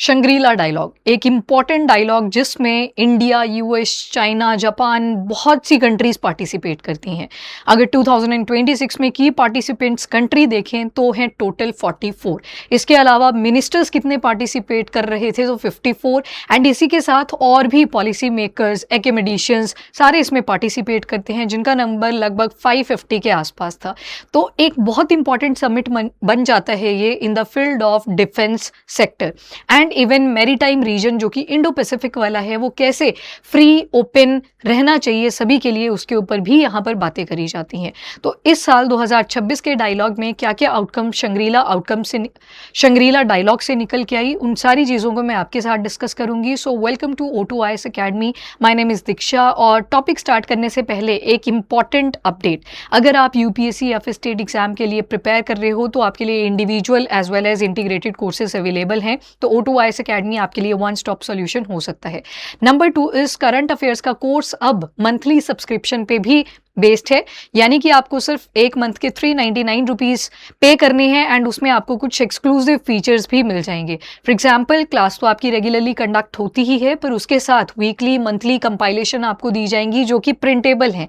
Shangrila dialogue एक important dialogue जिसमें India, US, China, Japan बहुत सी कंट्रीज पार्टिसिपेट करती हैं। अगर 2026 में की पार्टिसिपेंट्स कंट्री देखें तो हैं टोटल 44। इसके अलावा मिनिस्टर्स कितने पार्टिसिपेट कर रहे थे तो 54, एंड इसी के साथ और भी पॉलिसी मेकर्स, एकेडमिशियंस सारे इसमें पार्टिसिपेट करते हैं, जिनका नंबर लगभग 550 के आसपास था। तो एक बहुत इंपॉर्टेंट समिट बन जाता है ये in the field of defence sector and even maritime region जो कि इंडो पैसिफिक वाला है, वो कैसे फ्री ओपन रहना चाहिए सभी के लिए, उसके ऊपर भी यहाँ पर बातें करी जाती हैं। तो इस साल 2026 के डायलॉग में क्या क्या आउटकम शंग्रीला डायलॉग से निकल के आई, उन सारी चीज़ों को मैं आपके साथ डिस्कस करूंगी। So welcome to O2IAS academy, my name is Diksha. और टॉपिक स्टार्ट करने से पहले एक इम्पॉर्टेंट अपडेट, अगर आप यूपीएससी या फिर स्टेट एग्जाम के लिए प्रिपेयर कर रहे हो तो आपके लिए individual as well as integrated courses available हैं, तो O2IAS अकेडमी आपके लिए वन स्टॉप सॉल्यूशन हो सकता है। नंबर 2 इज करंट अफेयर्स का कोर्स अब मंथली सब्सक्रिप्शन पे भी बेस्ड है, यानी कि आपको सिर्फ एक मंथ के 399 रुपीज़ पे करने हैं एंड उसमें आपको कुछ एक्सक्लूसिव फीचर्स भी मिल जाएंगे। फॉर एग्जांपल, क्लास तो आपकी रेगुलरली कंडक्ट होती ही है, पर उसके साथ वीकली मंथली कंपाइलेशन आपको दी जाएंगी जो कि प्रिंटेबल हैं।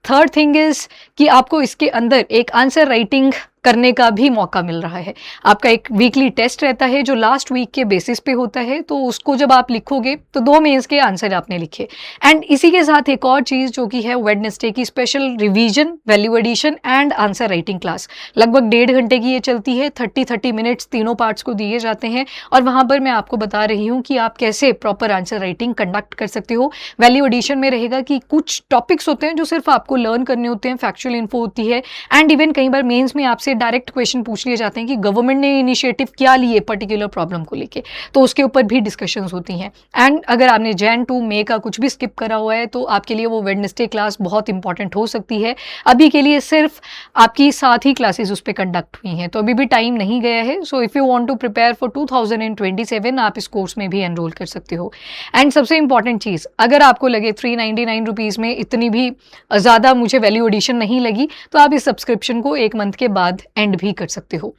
थर्ड थिंग इज कि आपको इसके अंदर एक आंसर राइटिंग करने का भी मौका मिल रहा है। आपका एक वीकली टेस्ट रहता है जो लास्ट वीक के बेसिस पे होता है, तो उसको जब आप लिखोगे तो 2 मेंस के आंसर आपने लिखे। एंड इसी के साथ एक और चीज़ जो कि है वेडनेसडे की special revision, value addition and answer writing class. लगभग 1.5 घंटे की ये चलती है, 30 मिनट्स तीनों पार्ट्स को दिए जाते हैं और वहाँ पर मैं आपको बता रही हूँ कि आप कैसे प्रॉपर आंसर राइटिंग कंडक्ट कर सकते हो। वैल्यू एडिशन में रहेगा कि कुछ टॉपिक्स होते हैं जो सिर्फ आपको लर्न करने होते हैं, फैक्चुअल इन्फो होती है, एंड इवन कई बार मेंस में आपसे डायरेक्ट क्वेश्चन पूछ लिए जाते हैं कि गवर्नमेंट ने इनिशिएटिव क्या लिए पर्टिकुलर प्रॉब्लम को लेके, तो उसके ऊपर भी डिस्कशंस होती हैं। एंड अगर आपने जैन टू मे का कुछ भी स्किप करा हुआ है तो आपके लिए वो वेडनेसडे क्लास बहुत इंपॉर्टेंट हो सकती है। अभी के लिए सिर्फ आपकी 7 ही क्लासेस उस पर कंडक्ट हुई हैं, तो अभी भी टाइम नहीं गया है। So if you want to prepare for 2027 आप इस कोर्स में भी एनरोल कर सकते हो। एंड सबसे इंपॉर्टेंट चीज़, अगर आपको लगे 399 रुपीज़ में इतनी भी ज़्यादा मुझे वैल्यू एडिशन नहीं लगी, तो आप इस सब्सक्रिप्शन को 1 मंथ के बाद एंड भी कर सकते हो।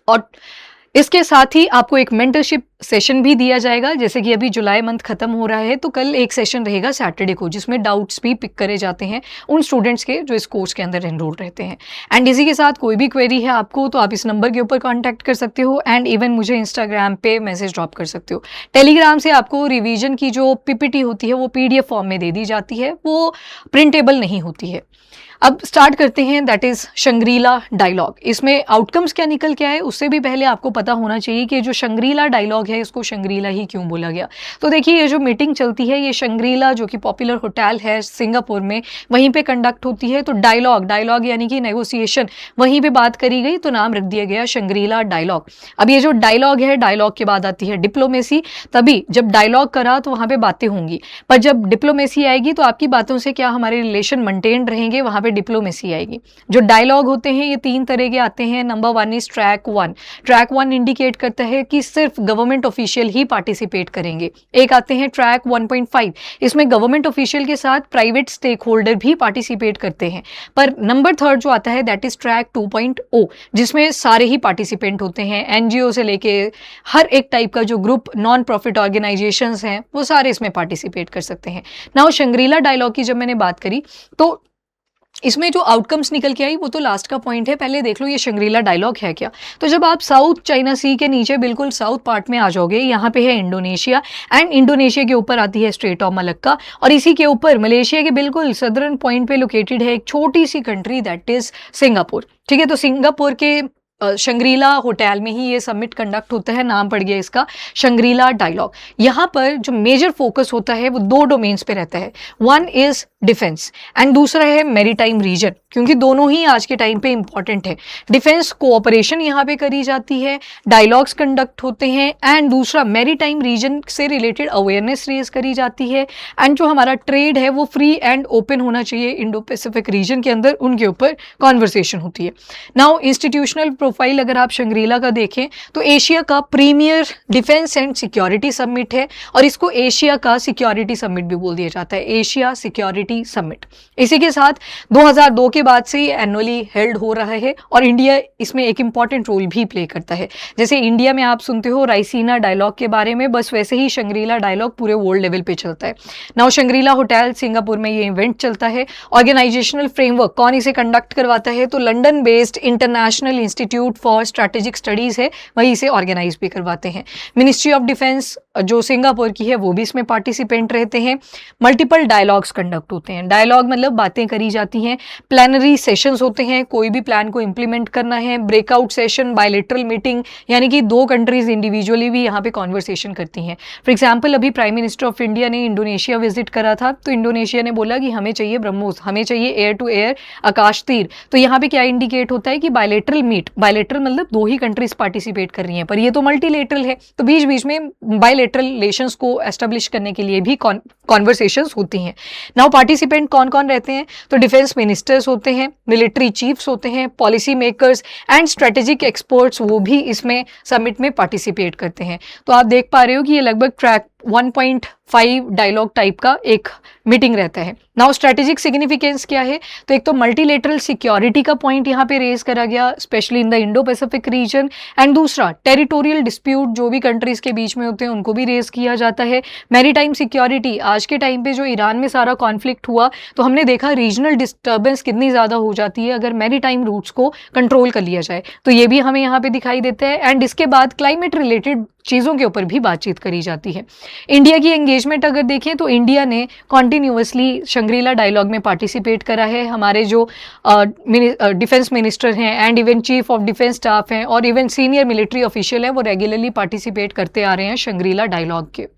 और इसके साथ ही आपको एक मेंटरशिप सेशन भी दिया जाएगा, जैसे कि अभी जुलाई मंथ खत्म हो रहा है तो कल एक सेशन रहेगा सैटरडे को, जिसमें डाउट्स भी पिक करे जाते हैं उन स्टूडेंट्स के जो इस कोर्स के अंदर एनरोल रहते हैं। एंड इसी के साथ कोई भी क्वेरी है आपको तो आप इस नंबर के ऊपर कांटेक्ट कर सकते हो, एंड इवन मुझे इंस्टाग्राम पे मैसेज ड्रॉप कर सकते हो। टेलीग्राम से आपको रिवीजन की जो पीपीटी होती है वो PDF फॉर्म में दे दी जाती है, वो प्रिंटेबल नहीं होती है। अब स्टार्ट करते हैं, दैट इज शंग्रीला डायलॉग। इसमें आउटकम्स क्या निकल के आए उससे भी पहले आपको पता होना चाहिए कि जो शंग्रीला डायलॉग है इसको शंग्रीला ही क्यों बोला गया। तो देखिए, ये जो मीटिंग चलती है ये शंग्रीला जो कि पॉपुलर होटल है सिंगापुर में, वहीं पे कंडक्ट होती है। तो डायलॉग यानी कि नेगोशिएशन, वहीं पे बात करी गई तो नाम रख दिया गया शंग्रीला डायलॉग। अब ये जो डायलॉग है, डायलॉग के बाद आती है डिप्लोमेसी। तभी जब डायलॉग करा तो वहाँ पे बातें होंगी, पर जब डिप्लोमेसी आएगी तो आपकी बातों से क्या हमारे रिलेशन मेंटेन रहेंगे, वहाँ पे डिप्लोमेसी आएगी। जो डायलॉग होते हैं ये 3 तरह के आते हैं। Number 1 is track 1। Track 1 indicate करता है कि सिर्फ गवर्नमेंट ऑफिशियल ही पार्टिसिपेट करेंगे। एक आते हैं ट्रैक 1.5, इसमें गवर्नमेंट ऑफिशियल के साथ प्राइवेट स्टेक होल्डर भी पार्टिसिपेट करते हैं। पर नंबर 3 जो आता है दैट इज ट्रैक 2.0, जिसमें सारे ही पार्टिसिपेंट होते हैं, NGO से लेके हर एक टाइप का जो ग्रुप नॉन प्रॉफिट ऑर्गेनाइजेशंस हैं वो सारे इसमें पार्टिसिपेट कर सकते हैं। नाउ शंग्रीला डायलॉग की जब मैंने बात करी तो इसमें जो आउटकम्स निकल के आई वो तो लास्ट का पॉइंट है, पहले देख लो ये शंग्रीला डायलॉग है क्या। तो जब आप साउथ चाइना सी के नीचे बिल्कुल साउथ पार्ट में आ जाओगे, यहाँ पे है इंडोनेशिया, एंड इंडोनेशिया के ऊपर आती है स्ट्रेट ऑफ मलक्का, और इसी के ऊपर मलेशिया के बिल्कुल सदर्न पॉइंट पे लोकेटेड है एक छोटी सी कंट्री दैट इज सिंगापुर। ठीक है, तो सिंगापुर के शंग्रीला होटल में ही ये समिट कंडक्ट होता है, नाम पड़ गया इसका शंग्रीला डायलॉग। यहाँ पर जो मेजर फोकस होता है वो 2 डोमेन्स पे रहता है। 1 इज डिफेंस एंड दूसरा है मैरीटाइम रीजन, क्योंकि दोनों ही आज के टाइम पे इंपॉर्टेंट है। डिफेंस कोऑपरेशन यहाँ पे करी जाती है, डायलॉग्स कंडक्ट होते हैं, एंड दूसरा मैरीटाइम रीजन से रिलेटेड अवेयरनेस रेज करी जाती है, एंड जो हमारा ट्रेड है वो फ्री एंड ओपन होना चाहिए इंडो पैसिफिक रीजन के अंदर, उनके ऊपर कॉन्वर्सेशन होती है। नाउ इंस्टीट्यूशनल प्रोफाइल अगर आप शंग्रीला का देखें तो एशिया का premier defence and security summit है और इसको एशिया का सिक्योरिटी समिट भी बोल दिया जाता है, एशिया सिक्योरिटी समिट। इसी के साथ 2002 के बाद से ये एनुअली हेल्ड हो रहा है और इंडिया इसमें एक इंपॉर्टेंट रोल भी प्ले करता है। जैसे इंडिया में आप सुनते हो राइसीना डायलॉग के बारे में, बस वैसे ही शंग्रीला डायलॉग पूरे वर्ल्ड लेवल पे चलता है। नाउ शंग्रीला होटल सिंगापुर में ये इवेंट चलता है। ऑर्गेनाइजेशनल फ्रेमवर्क कौन इसे कंडक्ट करवाता है, तो London based international institute for strategic studies है, वही इसे ऑर्गेनाइज भी करवाते हैं। मिनिस्ट्री ऑफ डिफेंस जो सिंगापुर की है वो भी इसमें पार्टिसिपेंट रहते हैं। मल्टीपल डायलॉग्स कंडक्ट होते हैं, डायलॉग मतलब बातें करी जाती हैं। प्लानरी सेशंस होते हैं, कोई भी प्लान को इंप्लीमेंट करना है। ब्रेकआउट सेशन, बायलेटरल मीटिंग, यानी कि दो कंट्रीज इंडिविजुअली भी यहाँ पे कॉन्वर्सेशन करती हैं। फॉर एग्जाम्पल अभी प्राइम मिनिस्टर ऑफ इंडिया ने इंडोनेशिया विजिट करा था, तो इंडोनेशिया ने बोला कि हमें चाहिए ब्रह्मोस, हमें चाहिए एयर टू एयर आकाश तीर। तो यहाँ पे क्या इंडिकेट होता है कि बायलेटरल मीट, बायलेटरल मतलब दो ही कंट्रीज पार्टिसिपेट कर रही हैं, पर ये तो मल्टीलेटरल है, तो बीच बीच में बायलेटरल रिलेशंस को एस्टेब्लिश करने के लिए भी कॉन्वर्सेशंस होती हैं। नाउ पार्टिसिपेंट कौन कौन रहते हैं, तो डिफेंस मिनिस्टर्स होते हैं, मिलिट्री चीफ्स होते हैं, policy makers and strategic experts, वो भी इसमें समिट में पार्टिसिपेट करते हैं। तो आप देख पा रहे हो कि ये लगभग ट्रैक 1.5 डायलॉग टाइप का एक मीटिंग रहता है। नाउ स्ट्रेटेजिक सिग्निफिकेंस क्या है, तो एक तो मल्टीलेटरल सिक्योरिटी का पॉइंट यहाँ पे रेज करा गया, specially in the Indo Pacific reason, and दूसरा टेरिटोरियल डिस्प्यूट जो भी कंट्रीज के बीच में होते हैं उनको भी रेज किया जाता है। मैरीटाइम सिक्योरिटी, आज के टाइम पे जो ईरान में सारा कॉन्फ्लिक्ट हुआ तो हमने देखा रीजनल डिस्टर्बेंस कितनी ज़्यादा हो जाती है अगर मैरीटाइम रूट्स को कंट्रोल कर लिया जाए, तो ये भी हमें यहाँ पे दिखाई देता है। एंड इसके बाद क्लाइमेट रिलेटेड चीज़ों के ऊपर भी बातचीत करी जाती है। इंडिया की एंगेजमेंट अगर देखें तो इंडिया ने कॉन्टिन्यूसली शंग्रीला डायलॉग में पार्टिसिपेट करा है। हमारे जो डिफेंस मिनिस्टर हैं and even chief of defence staff हैं और इवन सीनियर मिलिट्री ऑफिशियल हैं, वो रेगुलरली पार्टिसिपेट करते आ रहे हैं शंग्रीला डायलॉग के।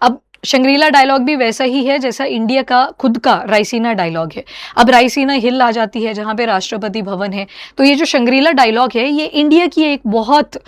अब शंग्रीला डायलॉग भी वैसा ही है जैसा इंडिया का खुद का रायसीना डायलॉग है। अब रायसीना हिल आ जाती है जहाँ पे राष्ट्रपति भवन है, तो ये जो शंग्रीला डायलॉग है ये इंडिया की एक बहुत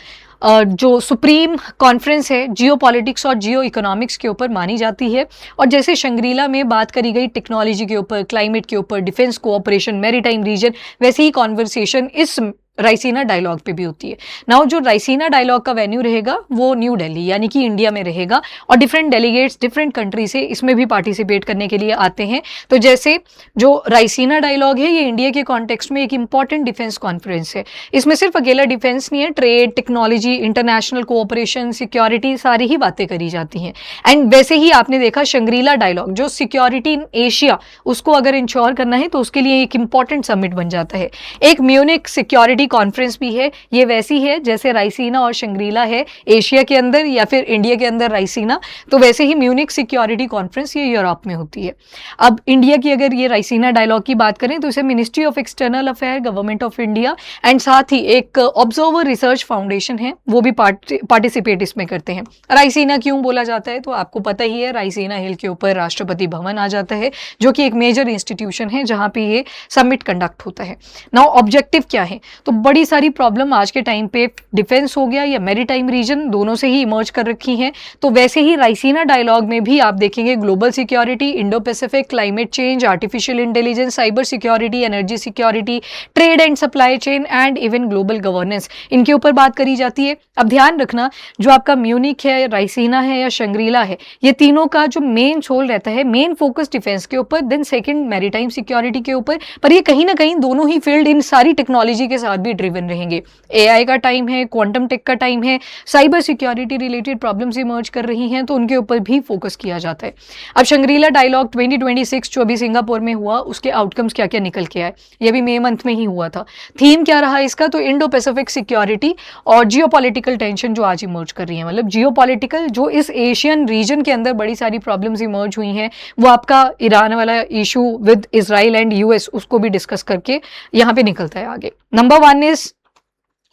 जो सुप्रीम कॉन्फ्रेंस है जियो पॉलिटिक्स और जियो इकोनॉमिक्स के ऊपर मानी जाती है। और जैसे शंग्रीला में बात करी गई टेक्नोलॉजी के ऊपर, क्लाइमेट के ऊपर, डिफेंस कोऑपरेशन, मैरीटाइम रीजन, वैसे ही कॉन्वर्सेशन इस रायसीना डायलॉग पे भी होती है। नाउ जो रायसीना डायलॉग का वेन्यू रहेगा वो न्यू दिल्ली यानी कि इंडिया में रहेगा और डिफरेंट डेलीगेट्स डिफरेंट कंट्री से इसमें भी पार्टिसिपेट करने के लिए आते हैं। तो जैसे जो रायसीना डायलॉग है ये इंडिया के कॉन्टेक्स्ट में एक इंपॉर्टेंट डिफेंस कॉन्फ्रेंस है। इसमें सिर्फ अकेला डिफेंस नहीं है, trade, technology, international cooperation, security, सारी ही बातें करी जाती हैं। एंड वैसे ही आपने देखा शंग्रीला डायलॉग जो सिक्योरिटी इन एशिया उसको अगर इंश्योर करना है तो उसके लिए एक इंपॉर्टेंट समिट बन जाता है। एक म्यूनिक सिक्योरिटी कॉन्फ्रेंस भी है, ये वैसी है जैसे रायसीना और शंग्रीला है एशिया के अंदर या फिर इंडिया के अंदर रायसीना, तो वैसे ही म्यूनिक सिक्योरिटी कॉन्फ्रेंस ये यूरोप में होती है। अब इंडिया की अगर ये रायसीना डायलॉग की बात करें तो इसे ministry of external affair, government of India and साथ ही एक ऑब्जर्वर रिसर्च फाउंडेशन है वो भी पार्टिसिपेट इसमें करते हैं। रायसीना क्यों बोला जाता है तो आपको पता ही है, रायसीना हिल के ऊपर राष्ट्रपति भवन आ जाता है जो कि एक मेजर इंस्टीट्यूशन है जहाँ पे ये समिट कंडक्ट होता है। नाउ ऑब्जेक्टिव क्या है, तो बड़ी सारी प्रॉब्लम आज के टाइम पे डिफेंस हो गया या मैरीटाइम रीजन दोनों से ही इमर्ज कर रखी हैं, तो वैसे ही रायसीना डायलॉग में भी आप देखेंगे global security, Indo Pacific, climate change, artificial intelligence, cyber security, energy security, trade and supply chain and even global governance, इनके ऊपर बात करी जाती है। अब ध्यान रखना जो आपका म्यूनिक है, रायसीना है या शंग्रीला है, ये तीनों का जो मेन छोल रहता है, मेन फोकस डिफेंस के ऊपर, देन सेकंड मैरीटाइम सिक्योरिटी के ऊपर, पर ये कहीं ना कहीं दोनों ही फील्ड इन सारी टेक्नोलॉजी के साथ भी ड्रिवन रहेंगे। एआई का टाइम है, क्वांटम टेक का टाइम है, cyber security related problems emerge कर रही हैं तो उनके ऊपर भी फोकस किया जाता है। अब शंग्रीला डायलॉग 2026 जो अभी सिंगापुर में हुआ उसके आउटकम्स क्या क्या निकल के आए, ये भी मई मंथ में ही हुआ था। थीम क्या रहा इसका, तो इंडो पैसिफिक सिक्योरिटी और जियोपॉलिटिकल टेंशन जो आज इमर्ज कर रही है, मतलब जियोपॉलिटिकल जो इस एशियन रीजन के अंदर बड़ी सारी प्रॉब्लम्स इमर्ज हुई हैं, वो आपका ईरान वाला issue with Israel and US उसको भी डिस्कस करके यहाँ पे निकलता है आगे। नंबर 1 इज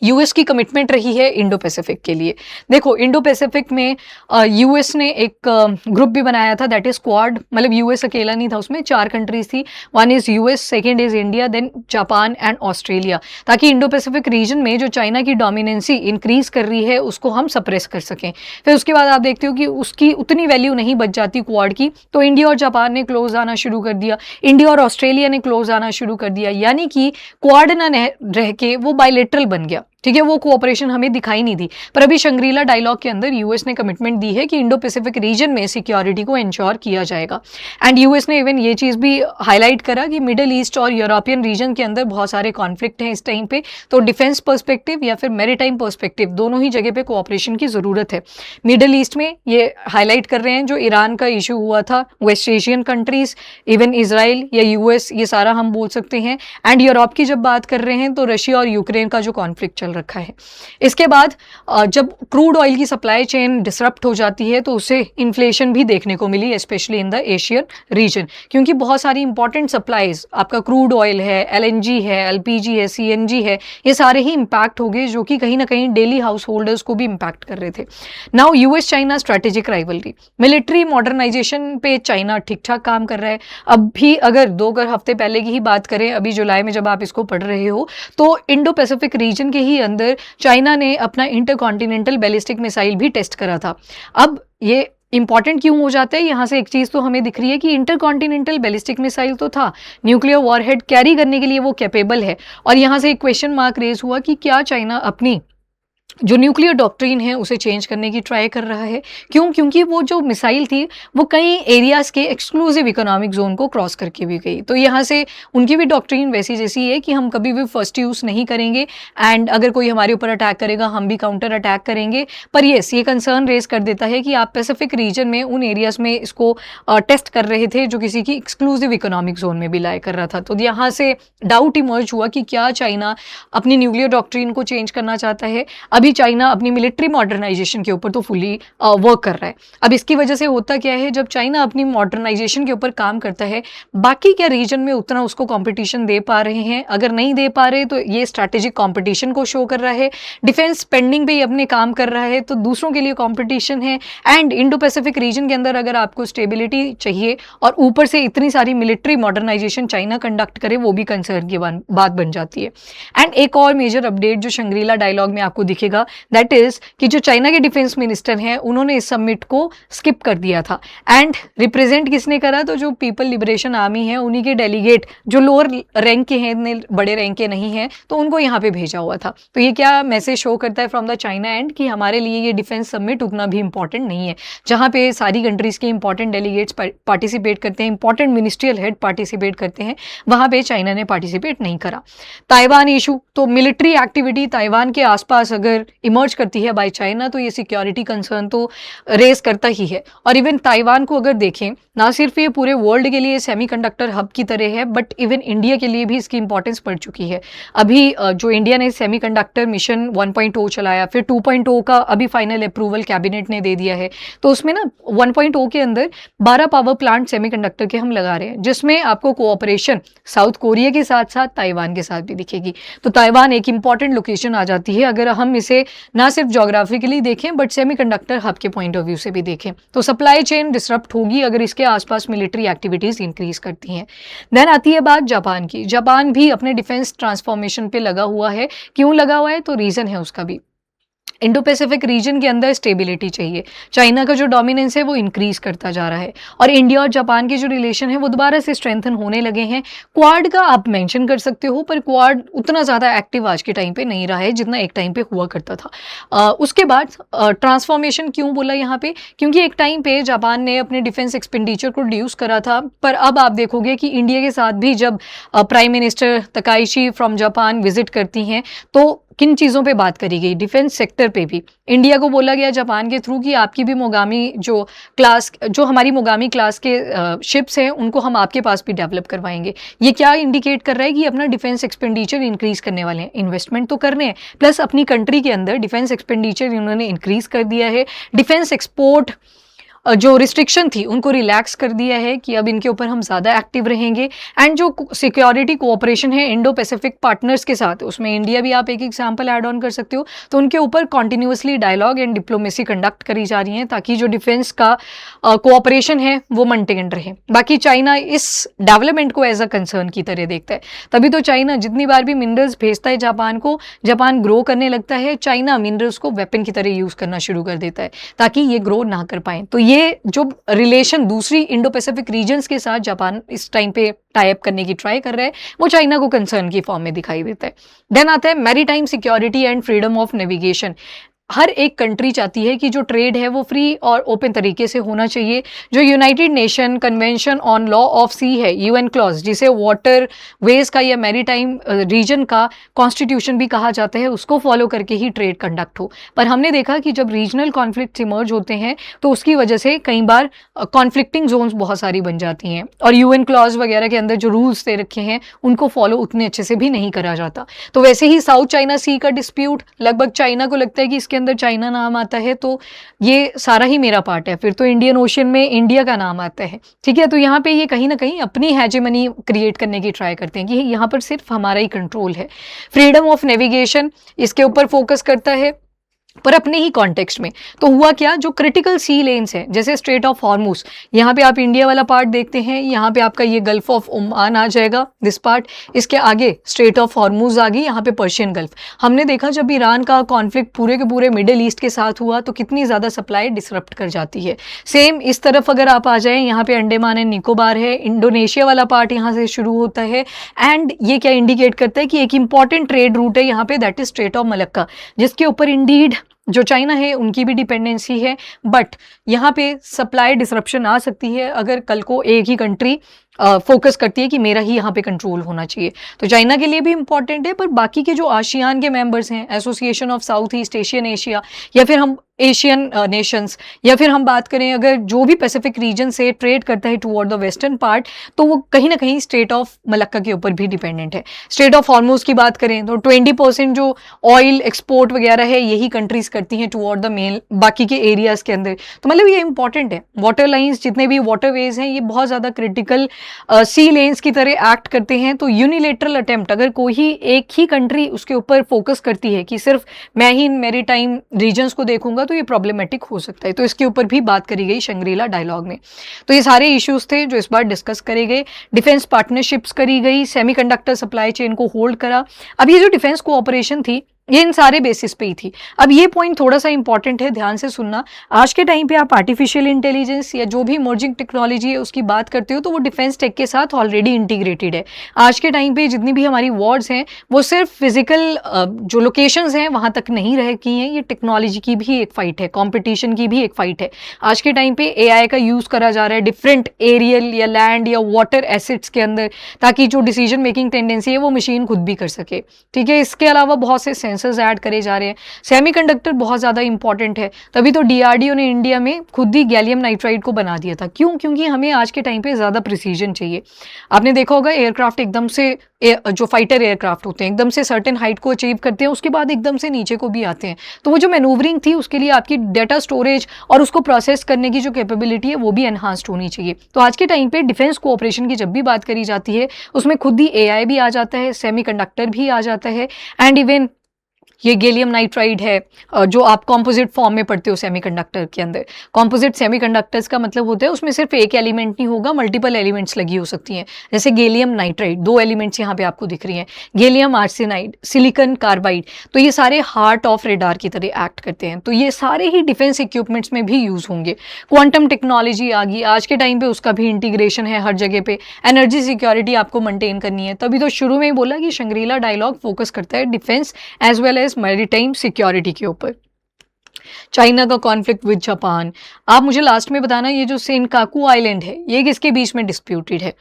यूएस की कमिटमेंट रही है इंडो पैसिफिक के लिए। देखो, इंडो पैसिफिक में यूएस ने एक ग्रुप भी बनाया था, दैट इज क्वाड। मतलब यूएस अकेला नहीं था उसमें, 4 कंट्रीज थी। One is US, second is India, then Japan and Australia, ताकि इंडो पैसिफिक रीजन में जो चाइना की डोमिनेंसी इंक्रीज कर रही है उसको हम सप्रेस कर सकें। फिर उसके बाद आप देखते हो कि उसकी उतनी वैल्यू नहीं बच जाती क्वाड की, तो इंडिया और जापान ने क्लोज आना शुरू कर दिया, इंडिया और ऑस्ट्रेलिया ने क्लोज आना शुरू कर दिया, यानी कि क्वाड ना रह के वो बायलेटरल बन गया। ठीक है, वो कोऑपरेशन हमें दिखाई नहीं दी। पर अभी शंग्रीला डायलॉग के अंदर यूएस ने कमिटमेंट दी है कि इंडो पैसिफिक रीजन में सिक्योरिटी को इंश्योर किया जाएगा। एंड यूएस ने इवन ये चीज़ भी हाईलाइट करा कि मिडिल ईस्ट और यूरोपियन रीजन के अंदर बहुत सारे कॉन्फ्लिक्ट हैं इस टाइम पे, तो डिफेंस पर्सपेक्टिव या फिर मैरीटाइम पर्सपेक्टिव दोनों ही जगह पे कोऑपरेशन की ज़रूरत है। मिडिल ईस्ट में ये हाईलाइट कर रहे हैं, जो ईरान का इशू हुआ था, West Asian countries, even Israel या यूएस, ये सारा हम बोल सकते हैं। एंड यूरोप की जब बात कर रहे हैं तो रशिया और यूक्रेन का जो कॉन्फ्लिक्ट चल रखा है। इसके बाद जब क्रूड ऑयल की सप्लाई चेन डिसरप्ट हो जाती है तो उससे इन्फ्लेशन भी देखने को मिली, specially in the Asian region, क्योंकि बहुत सारी इंपॉर्टेंट सप्लाईज, आपका क्रूड ऑयल है, एलएनजी है, एलपीजी है, सीएनजी है, ये सारे ही इंपैक्ट हो गए, जो कि कहीं ना कहीं डेली हाउस होल्डर्स को भी इंपैक्ट कर रहे थे। Now US China strategic rivalry, military modernisation पे चाइना ठीक ठाक काम कर रहा है। अब भी अगर 2 हफ्ते पहले की ही बात करें, अभी जुलाई में जब आप इसको पढ़ रहे हो, तो इंडो पैसिफिक रीजन के ही अंदर चाइना ने अपना इंटरकॉन्टिनेंटल बैलिस्टिक मिसाइल भी टेस्ट करा था। अब ये इंपॉर्टेंट क्यों हो जाता है, यहाँ से एक चीज़ तो हमें दिख रही है कि इंटरकॉन्टिनेंटल बैलिस्टिक मिसाइल तो था, न्यूक्लियर वॉरहेड कैरी करने के लिए वो कैपेबल है। और यहाँ से एक क्वेश्चन मार्क रेज हुआ कि क्या चाइना अपनी जो न्यूक्लियर डॉक्ट्रिन है उसे चेंज करने की ट्राई कर रहा है। क्यों? क्योंकि वो जो मिसाइल थी वो कई एरियाज़ के एक्सक्लूसिव इकोनॉमिक जोन को क्रॉस करके भी गई, तो यहाँ से उनकी भी डॉक्ट्रिन वैसी जैसी है कि हम कभी भी फर्स्ट यूज़ नहीं करेंगे, एंड अगर कोई हमारे ऊपर अटैक करेगा हम भी काउंटर अटैक करेंगे। पर येस, ये कंसर्न रेज कर देता है कि आप पैसिफिक रीजन में उन एरियाज़ में इसको टेस्ट कर रहे थे जो किसी की एक्सक्लूसिव इकोनॉमिक जोन में भी लाया कर रहा था। तो यहाँ से डाउट इमर्ज हुआ कि क्या चाइना अपनी न्यूक्लियर डॉक्ट्रिन को चेंज करना चाहता है। अभी चाइना अपनी मिलिट्री मॉडर्नाइजेशन के ऊपर तो फुली वर्क कर रहा है। अब इसकी वजह से होता क्या है, जब चाइना अपनी मॉडर्नाइजेशन के ऊपर काम करता है, बाकी क्या रीजन में उतना उसको कंपटीशन दे पा रहे हैं? अगर नहीं दे पा रहे तो ये स्ट्रैटेजिक कंपटीशन को शो कर रहा है। डिफेंस स्पेंडिंग पे ही अपने काम कर रहा है तो दूसरों के लिए कंपटीशन है। एंड इंडो पैसिफिक रीजन के अंदर अगर आपको स्टेबिलिटी चाहिए और ऊपर से इतनी सारी मिलिट्री मॉडर्नाइजेशन चाइना कंडक्ट करे, वो भी कंसर्न की बात बन जाती है। एंड एक और मेजर अपडेट जो शंग्रीला डायलॉग में आपको दिखेगा, दैट इज कि जो चाइना के डिफेंस मिनिस्टर हैं उन्होंने इस समिट को स्किप कर दिया था। एंड रिप्रेजेंट किसने करा? तो जो पीपल लिबरेशन आर्मी है उन्हीं के डेलीगेट, जो लोअर रैंक के हैं, इतने बड़े रैंक के नहीं हैं, तो उनको यहाँ पे भेजा हुआ था। तो ये क्या मैसेज शो करता है फ्रॉम द चाइना एंड कि हमारे लिए ये डिफेंस समिट उतना भी इंपॉर्टेंट नहीं है। जहाँ पे सारी कंट्रीज के इंपॉर्टेंट डेलीगेट्स पार्टिसिपेट करते हैं, इंपॉर्टेंट मिनिस्ट्रियल हेड पार्टिसिपेट करते हैं, वहाँ पे चाइना ने पार्टिसिपेट नहीं करा। ताइवान इशू, तो मिलिट्री एक्टिविटी ताइवान के आसपास अगर इमर्ज करती है बाय चाइना तो ये सिक्योरिटी कंसर्न तो रेज करता ही है। और इवन ताइवान को अगर देखें, ना सिर्फ ये पूरे वर्ल्ड के लिए सेमीकंडक्टर हब की तरह है, बट इवन इंडिया के लिए भी इसकी इंपॉर्टेंस बढ़ चुकी है। अभी जो इंडिया ने सेमीकंडक्टर मिशन 1.0 चलाया, फिर 2.0 का अभी फाइनल अप्रूवल कैबिनेट ने दे दिया है, तो उसमें ना 1.0 के अंदर 12 पावर प्लांट सेमीकंडक्टर के हम लगा रहे हैं, जिसमें आपको कोऑपरेशन साउथ कोरिया के साथ साथ ताइवान के साथ भी दिखेगी। तो ताइवान एक इंपॉर्टेंट लोकेशन आ जाती है अगर हम इसे ना सिर्फ ज्योग्राफिकली देखें बट सेमीकंडक्टर हब के पॉइंट ऑफ व्यू से भी देखें। तो सप्लाई चेन डिसरप्ट होगी अगर इसके आसपास मिलिट्री एक्टिविटीज इंक्रीज करती हैं। देन आती है बात जापान की। जापान भी अपने डिफेंस ट्रांसफॉर्मेशन पे लगा हुआ है। क्यों लगा हुआ है? तो रीजन है उसका भी। इंडो पैसिफिक रीजन के अंदर स्टेबिलिटी चाहिए। चाइना का जो डोमिनेंस है वो इंक्रीज करता जा रहा है और इंडिया और जापान के जो रिलेशन है वो दोबारा से स्ट्रेंथन होने लगे हैं। क्वाड का आप मेंशन कर सकते हो, पर क्वाड उतना ज़्यादा एक्टिव आज के टाइम पे नहीं रहा है जितना एक टाइम पे हुआ करता था। उसके बाद ट्रांसफॉर्मेशन क्यों बोला यहाँ पे? क्योंकि एक टाइम पे जापान ने अपने डिफेंस एक्सपेंडिचर को रिड्यूस करा था, पर अब आप देखोगे कि इंडिया के साथ भी जब prime minister Takaichi from Japan visit करती हैं तो किन चीज़ों पे बात करी गई? डिफेंस सेक्टर पे भी इंडिया को बोला गया जापान के थ्रू कि आपकी भी मोगामी जो हमारी मोगामी क्लास के शिप्स हैं उनको हम आपके पास भी डेवलप करवाएंगे। ये क्या इंडिकेट कर रहा है कि अपना डिफेंस एक्सपेंडिचर इंक्रीज करने वाले हैं। इन्वेस्टमेंट तो करने हैं, प्लस अपनी कंट्री के अंदर डिफेंस एक्सपेंडिचर इन्होंने इंक्रीज कर दिया है। डिफेंस एक्सपोर्ट जो रिस्ट्रिक्शन थी उनको रिलैक्स कर दिया है कि अब इनके ऊपर हम ज़्यादा एक्टिव रहेंगे। एंड जो सिक्योरिटी कोऑपरेशन है इंडो पैसिफिक पार्टनर्स के साथ, उसमें इंडिया भी आप एक एग्जाम्पल ऐड ऑन कर सकते हो, तो उनके ऊपर continuously dialogue and diplomacy conduct करी जा रही है ताकि जो डिफेंस का कोऑपरेशन है वो मेंटेन रहे। बाकी चाइना इस डेवलपमेंट को एज अ कंसर्न की तरह देखता है, तभी तो चाइना जितनी बार भी मिनरल्स भेजता है जापान को, जापान ग्रो करने लगता है, चाइना मिनरल्स को वेपन की तरह यूज करना शुरू कर देता है ताकि ये ग्रो ना कर पाए। तो ये जो रिलेशन दूसरी इंडो पैसिफिक रीजन्स के साथ जापान इस टाइम पे टाई अप करने की ट्राई कर रहा है, वो चाइना को कंसर्न की फॉर्म में दिखाई देता है। देन आता है maritime security and freedom of navigation. हर एक कंट्री चाहती है कि जो ट्रेड है वो फ्री और ओपन तरीके से होना चाहिए। जो United Nation Convention on Law of Sea है, यूएन क्लॉज, जिसे वाटर वेज का या मैरीटाइम रीजन का कॉन्स्टिट्यूशन भी कहा जाता है, उसको फॉलो करके ही ट्रेड कंडक्ट हो। पर हमने देखा कि जब रीजनल कॉन्फ्लिक्ट इमर्ज होते हैं तो उसकी वजह से कई बार कॉन्फ्लिक्टिंग जोन्स बहुत सारी बन जाती हैं और यूएन क्लॉज वगैरह के अंदर जो रूल्स दे रखे हैं उनको फॉलो उतने अच्छे से भी नहीं करा जाता। तो वैसे ही साउथ चाइना सी का डिस्प्यूट, लगभग चाइना को लगता है कि इसके अंदर चाइना नाम आता है तो ये सारा ही मेरा पार्ट है, फिर तो इंडियन ओशन में इंडिया का नाम आता है, ठीक है। तो यहाँ पे ये कहीं ना कहीं अपनी हेजेमनी क्रिएट करने की ट्राई करते हैं कि यहाँ पर सिर्फ हमारा ही कंट्रोल है। फ्रीडम ऑफ नेविगेशन इसके ऊपर फोकस करता है पर अपने ही कॉन्टेक्स्ट में। तो हुआ क्या, जो क्रिटिकल सी लेन्स हैं जैसे स्ट्रेट ऑफ हॉर्मुज, यहाँ पे आप इंडिया वाला पार्ट देखते हैं, यहाँ पे आपका ये गल्फ ऑफ ओमान आ जाएगा दिस पार्ट, इसके आगे स्ट्रेट ऑफ हॉर्मुज आ गई, यहाँ पे पर्शियन गल्फ। हमने देखा जब ईरान का कॉन्फ्लिक्ट पूरे के पूरे मिडिल ईस्ट के साथ हुआ तो कितनी ज़्यादा सप्लाई डिसरप्ट कर जाती है। सेम इस तरफ अगर आप आ जाएं, यहाँ पे अंडमान एंड निकोबार है, इंडोनेशिया वाला पार्ट यहाँ से शुरू होता है एंड ये क्या इंडिकेट करता है कि एक इंपॉर्टेंट ट्रेड रूट है यहाँ पे, that is straight of Malacca, जिसके ऊपर इंडीड जो चाइना है उनकी भी डिपेंडेंसी है। बट यहाँ पे सप्लाई डिसरप्शन आ सकती है अगर कल को एक ही कंट्री फोकस करती है कि मेरा ही यहाँ पे कंट्रोल होना चाहिए। तो चाइना के लिए भी इंपॉर्टेंट है, पर बाकी के जो आसियान के मेंबर्स हैं, association of south east Asian Asia, या फिर हम एशियन नेशंस, या फिर हम बात करें अगर जो भी पैसिफिक रीजन से ट्रेड करता है टुवर्ड द वेस्टर्न पार्ट, तो वो कहीं ना कहीं स्ट्रेट ऑफ मलक्का के ऊपर भी डिपेंडेंट है। स्ट्रेट ऑफ हॉर्मुज की बात करें तो 20% जो ऑयल एक्सपोर्ट वगैरह है यही कंट्रीज करती हैं टुवर्ड द मेन बाकी के एरियाज के अंदर। तो मतलब ये इंपॉर्टेंट है। वाटर लाइन्स जितने भी वाटरवेज हैं ये बहुत ज़्यादा क्रिटिकल सी लेन्स की तरह एक्ट करते हैं। तो यूनिलेटरल अटेम्प्ट अगर कोई ही एक ही कंट्री उसके ऊपर फोकस करती है कि सिर्फ मैं ही मैरीटाइम रीजन्स को देखूंगा तो ये प्रॉब्लमेटिक हो सकता है। तो इसके ऊपर भी बात करी गई शंग्रीला डायलॉग में। तो ये सारे इश्यूज थे जो इस बार डिस्कस करे गए। डिफेंस पार्टनरशिप्स करी गई, सेमीकंडक्टर सप्लाई चेन को होल्ड करा। अब ये जो डिफेंस कोऑपरेशन थी ये इन सारे बेसिस पे ही थी। अब ये पॉइंट थोड़ा सा इंपॉर्टेंट है, ध्यान से सुनना। आज के टाइम पे आप आर्टिफिशियल इंटेलिजेंस या जो भी इमर्जिंग टेक्नोलॉजी है उसकी बात करते हो तो वो डिफेंस टेक के साथ ऑलरेडी इंटीग्रेटेड है। आज के टाइम पे जितनी भी हमारी वॉर्स हैं वो सिर्फ फिजिकल जो लोकेशंस हैं वहाँ तक नहीं रह गई हैं, ये टेक्नोलॉजी की भी एक फाइट है, कॉम्पिटिशन की भी एक फाइट है। आज के टाइम पे AI का यूज़ करा जा रहा है डिफरेंट एरियल या लैंड या वाटर एसिड्स के अंदर, ताकि जो डिसीजन मेकिंग टेंडेंसी है वो मशीन खुद भी कर सके, ठीक है। इसके अलावा बहुत से सेंसर्स ऐड करे जा रहे हैं। सेमीकंडक्टर बहुत ज़्यादा इंपॉर्टेंट है, तभी तो DRDO ने इंडिया में खुद ही गैलियम नाइट्राइड को बना दिया था। क्यों? क्योंकि हमें आज के टाइम पे ज़्यादा प्रिसीजन चाहिए। आपने देखा होगा एयरक्राफ्ट एकदम से जो फाइटर एयरक्राफ्ट होते हैं एकदम से सर्टेन हाइट को अचीव करते हैं, उसके बाद एकदम से नीचे को भी आते हैं। तो वो जो मैनूवरिंग थी उसके लिए आपकी डेटा स्टोरेज और उसको प्रोसेस करने की जो कैपेबिलिटी है वो भी एनहांस्ड होनी चाहिए। तो आज के टाइम पे डिफेंस कोऑपरेशन की जब भी बात करी जाती है उसमें खुद ही AI भी आ जाता है, सेमीकंडक्टर भी आ जाता है, एंड इवन ये गैलियम नाइट्राइड है जो आप कॉम्पोजिट फॉर्म में पढ़ते हो सेमीकंडक्टर के अंदर। कॉम्पोजिट सेमीकंडक्टर्स का मतलब होता है उसमें सिर्फ एक एलिमेंट नहीं होगा, मल्टीपल एलिमेंट्स लगी हो सकती हैं। जैसे गैलियम नाइट्राइड, 2 एलिमेंट्स यहाँ पे आपको दिख रही हैं, गैलियम आर्सेनाइड, सिलिकॉन कार्बाइड। तो ये सारे हार्ट ऑफ रेडार की तरह एक्ट करते हैं। तो ये सारे ही डिफेंस इक्विपमेंट्स में भी यूज़ होंगे। क्वांटम टेक्नोलॉजी आ गई आज के टाइम पे, उसका भी इंटीग्रेशन है हर जगह पे। एनर्जी सिक्योरिटी आपको मेंटेन करनी है, तभी तो शुरू में ही बोला कि शंग्रीला डायलॉग फोकस करता है defence as well as maritime security के ऊपर। चाइना का कॉन्फ्लिक्ट विद जापान, आप मुझे लास्ट में बताना ये जो सेनकाकू आइलैंड है ये किसके बीच में डिस्प्यूटेड है,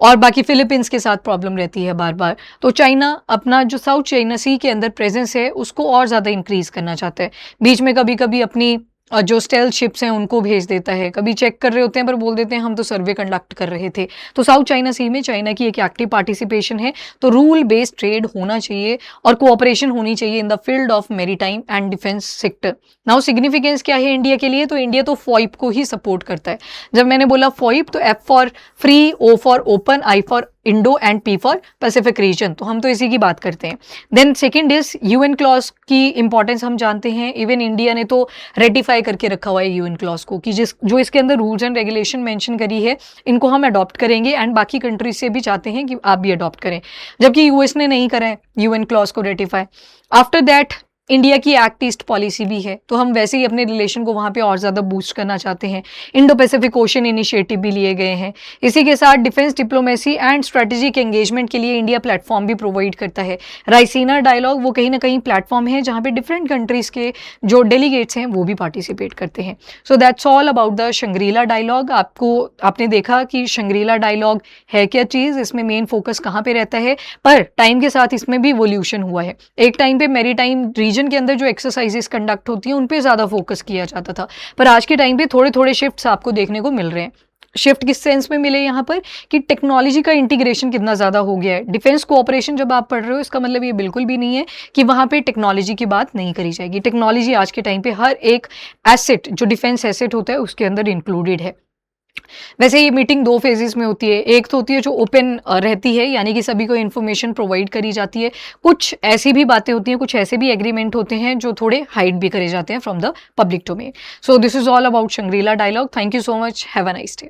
और बाकी फिलीपींस के साथ प्रॉब्लम रहती है बार बार। तो चाइना अपना जो साउथ चाइना सी के अंदर प्रेजेंस है उसको और ज़्यादा इंक्रीज करना चाहता है। बीच में कभी कभी अपनी जो स्टेल्थ शिप्स हैं उनको भेज देता है, कभी चेक कर रहे होते हैं पर बोल देते हैं हम तो सर्वे कंडक्ट कर रहे थे। तो साउथ चाइना सी में चाइना की एक एक्टिव पार्टिसिपेशन है। तो रूल बेस्ड ट्रेड होना चाहिए और कोऑपरेशन होनी चाहिए इन the field of maritime and defence sector. Now significance क्या है इंडिया के लिए? तो इंडिया तो फॉइप को ही सपोर्ट करता है। जब मैंने बोला फॉइप तो F for free, O for open, I for Indo and P for Pacific region, तो हम तो इसी की बात करते हैं। Then second is UNCLOS की इंपॉर्टेंस हम जानते हैं। इवन इंडिया ने तो रेटिफाई करके रखा हुआ है यूएन क्लॉज को कि जो इसके अंदर रूल्स एंड रेगुलेशन मेंशन करी है इनको हम अडॉप्ट करेंगे एंड बाकी कंट्रीज से भी चाहते हैं कि आप भी अडॉप्ट करें, जबकि यूएस ने नहीं करा है यूएन क्लॉज को रेटिफाई। आफ्टर दैट इंडिया की एक्ट ईस्ट पॉलिसी भी है, तो हम वैसे ही अपने रिलेशन को वहाँ पे और ज़्यादा बूस्ट करना चाहते हैं। इंडो पैसिफिक ओशन इनिशिएटिव भी लिए गए हैं। इसी के साथ defence diplomacy and strategic engagement के लिए इंडिया प्लेटफॉर्म भी प्रोवाइड करता है। राइसीना डायलॉग वो कहीं ना कहीं प्लेटफॉर्म है जहाँ पे डिफरेंट कंट्रीज़ के जो डेलीगेट्स हैं वो भी पार्टिसिपेट करते हैं। So that's all about the Shangri-La dialogue. आपने देखा कि शंग्रीला डायलॉग है क्या चीज़, इसमें मेन फोकस कहाँ पे रहता है, पर टाइम के साथ इसमें भी इवोल्यूशन हुआ है। एक टाइम पे मैरीटाइम रीजन के अंदर जो एक्सरसाइजेस कंडक्ट होती हैं उन पे ज़्यादा फोकस किया जाता था, पर आज के टाइम पे थोड़े थोड़े शिफ्ट्स आपको देखने को मिल रहे हैं। शिफ्ट किस सेंस में मिले यहाँ पर कि टेक्नोलॉजी का इंटीग्रेशन कितना ज़्यादा हो गया है। डिफेंस कोऑपरेशन जब आप पढ़ रहे हो इसका मतलब ये बिल्कुल भी नहीं है कि वहाँ पे टेक्नोलॉजी की बात नहीं करी जाएगी। टेक्नोलॉजी आज के टाइम पे हर एक एसेट जो डिफेंस एसेट होता है उसके अंदर इंक्लूडेड है। वैसे ये मीटिंग दो फेजेस में होती है। एक तो होती है जो ओपन रहती है, यानी कि सभी को इन्फॉर्मेशन प्रोवाइड करी जाती है। कुछ ऐसी भी बातें होती हैं, कुछ ऐसे भी एग्रीमेंट होते हैं जो थोड़े हाइड भी करे जाते हैं from the public domain. So this is all about Shangri-La dialogue. Thank you so much, have a nice day.